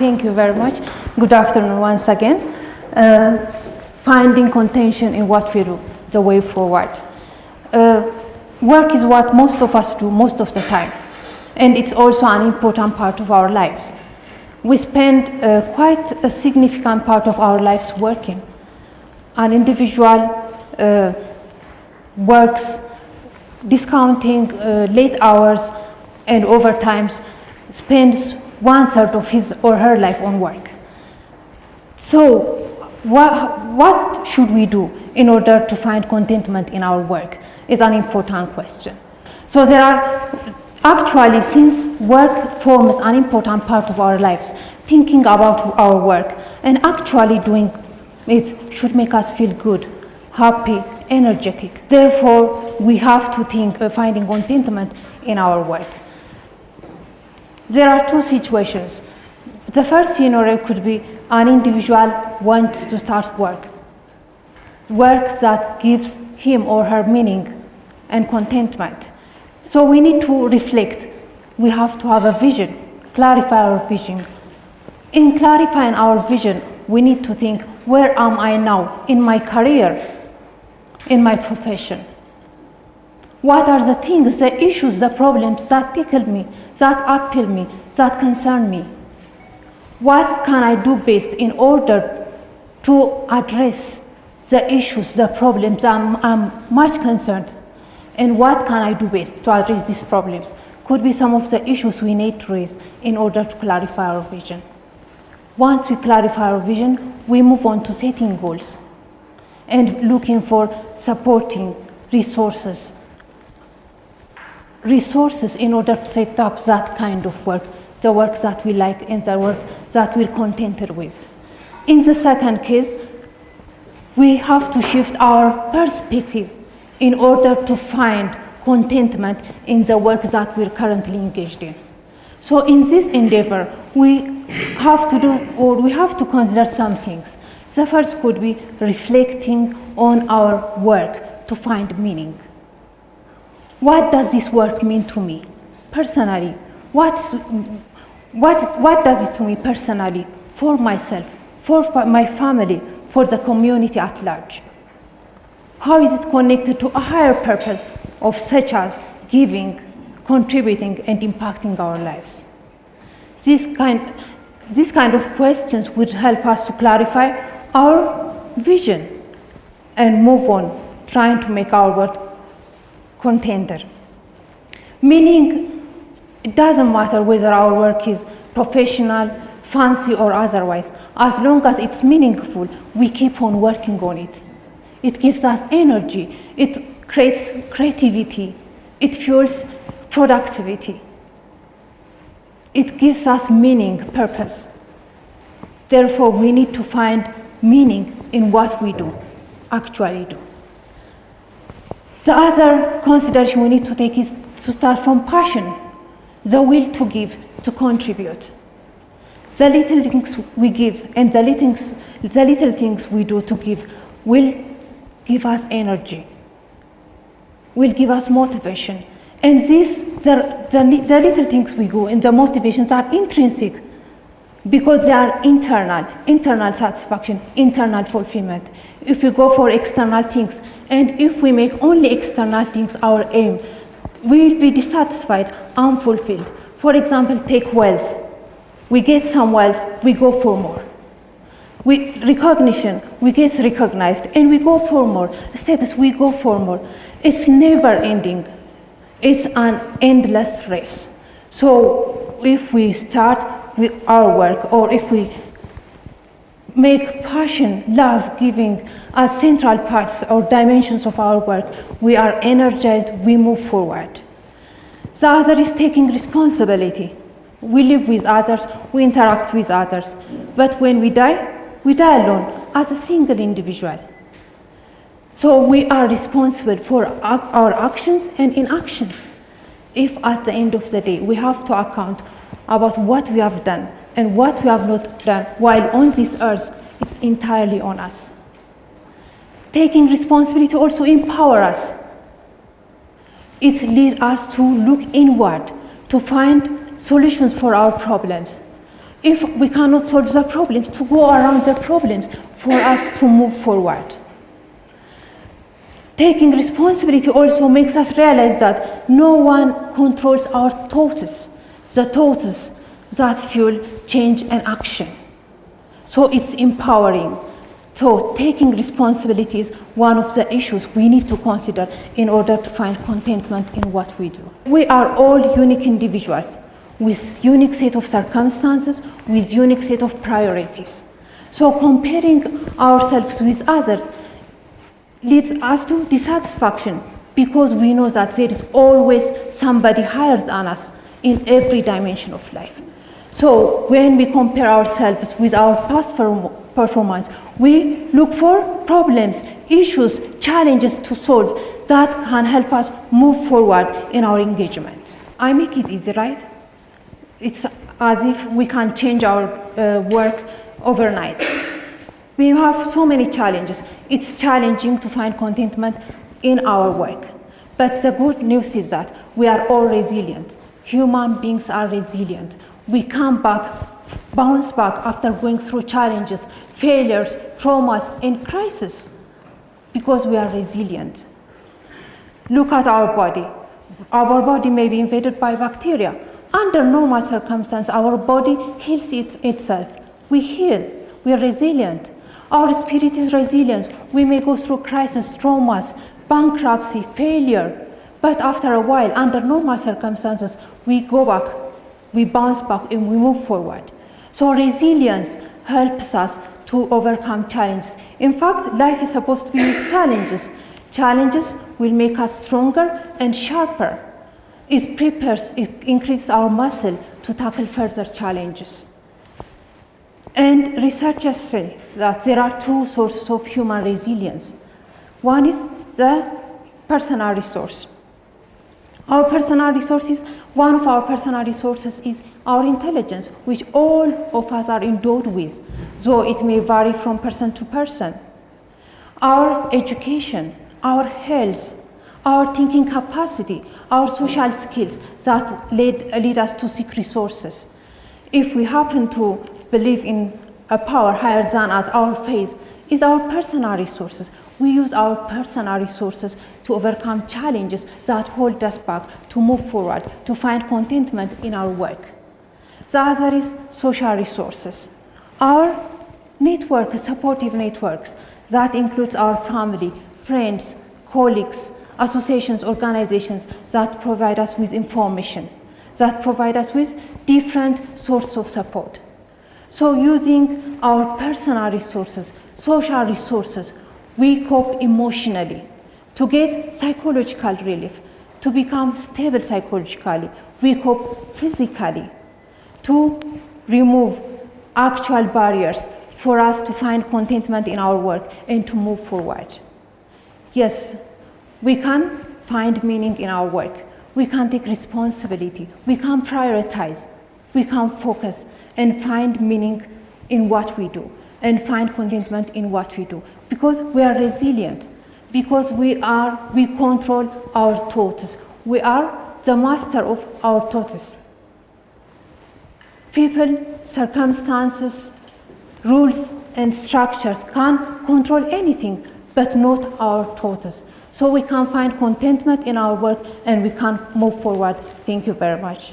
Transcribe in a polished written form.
Thank you very much. Good afternoon once again. Finding contention in what we do, the way forward. Work is what most of us do most of the time, and it's also an important part of our lives. We spend quite a significant part of our lives working. An individual works discounting late hours and overtimes, spends 1/3 of his or her life on work. So what should we do in order to find contentment in our work is an important question. So there are actually, since work forms an important part of our lives, thinking about our work and actually doing it should make us feel good, happy, energetic. Therefore, we have to think of finding contentment in our work. There are two situations. The first scenario could be an individual wants to start work that gives him or her meaning and contentment. So we need to reflect. We have to have a vision, clarify our vision. In clarifying our vision, we need to think, where am I now in my career, in my profession? What are the things, the issues, the problems that tickle me, that appeal me, that concern me? What can I do best in order to address the issues, the problems I'm much concerned? And what can I do best to address these problems? Could be some of the issues we need to raise in order to clarify our vision. Once we clarify our vision, we move on to setting goals and looking for supporting resources in order to set up that kind of work, the work that we like and the work that we're contented with. In the second case, we have to shift our perspective in order to find contentment in the work that we're currently engaged in. So in this endeavor, we have to consider some things. The first could be reflecting on our work to find meaning. What does this work mean to me personally? What does it to me personally, for myself, for my family, for the community at large? How is it connected to a higher purpose of such as giving, contributing, and impacting our lives? These kind of questions would help us to clarify our vision and move on, trying to make our work contented. Meaning, it doesn't matter whether our work is professional, fancy, or otherwise. As long as it's meaningful, we keep on working on it. It gives us energy, it creates creativity, it fuels productivity. It gives us meaning, purpose. Therefore, we need to find meaning in what we do, actually do. The other consideration we need to take is to start from passion, the will to give, to contribute. The little things we give and the little things we do to give will give us energy, will give us motivation. And the little things we do and the motivations are intrinsic because they are internal satisfaction, internal fulfillment. If we go for external things, and if we make only external things our aim, we will be dissatisfied, unfulfilled. For example, take wealth. We get some wealth, we go for more. Recognition, we get recognized, and we go for more. Status, we go for more. It's never ending. It's an endless race. So if we start with our work, or if we make passion, love, giving as central parts or dimensions of our work, we are energized, we move forward. The other is taking responsibility. We live with others, we interact with others. But when we die alone as a single individual. So we are responsible for our actions and inactions. If at the end of the day we have to account about what we have done and what we have not done while on this earth, it's entirely on us. Taking responsibility also empowers us. It leads us to look inward, to find solutions for our problems. if we cannot solve the problems, to go around the problems for us to move forward. Taking responsibility also makes us realize that no one controls our thoughts, the thoughts that fuel change and action. So it's empowering. So taking responsibility is one of the issues we need to consider in order to find contentment in what we do. We are all unique individuals with unique set of circumstances, with unique set of priorities. So comparing ourselves with others leads us to dissatisfaction, because we know that there is always somebody higher than us in every dimension of life. So when we compare ourselves with our past performance, we look for problems, issues, challenges to solve that can help us move forward in our engagement. I make it easy, right? It's as if we can change our work overnight. We have so many challenges. It's challenging to find contentment in our work. But the good news is that we are all resilient. Human beings are resilient. We come back, bounce back after going through challenges, failures, traumas, and crises, because we are resilient. Look at our body. Our body may be invaded by bacteria. Under normal circumstances, our body heals itself. We heal. We are resilient. Our spirit is resilient. We may go through crises, traumas, bankruptcy, failure, but after a while, under normal circumstances, we go back, we bounce back, and we move forward. So resilience helps us to overcome challenges. In fact, life is supposed to be with challenges. Challenges will make us stronger and sharper. It prepares, it increases our muscle to tackle further challenges. And researchers say that there are two sources of human resilience. One is the personal resource. Our personal resources, one of our personal resources is our intelligence, which all of us are endowed with, though it may vary from person to person. Our education, our health, our thinking capacity, our social skills that lead us to seek resources. If we happen to believe in a power higher than us, our faith is our personal resources. We use our personal resources to overcome challenges that hold us back, to move forward, to find contentment in our work. The other is social resources. Our network, supportive networks, that includes our family, friends, colleagues, associations, organizations that provide us with information, that provide us with different sources of support. So using our personal resources, social resources, we cope emotionally to get psychological relief, to become stable psychologically. We cope physically to remove actual barriers for us to find contentment in our work and to move forward. Yes, we can find meaning in our work. We can take responsibility. We can prioritize. We can focus and find meaning in what we do and find contentment in what we do, because we are resilient, because we control our thoughts. We are the master of our thoughts. People, circumstances, rules, and structures can control anything, but not our thoughts. So we can find contentment in our work and we can move forward. Thank you very much.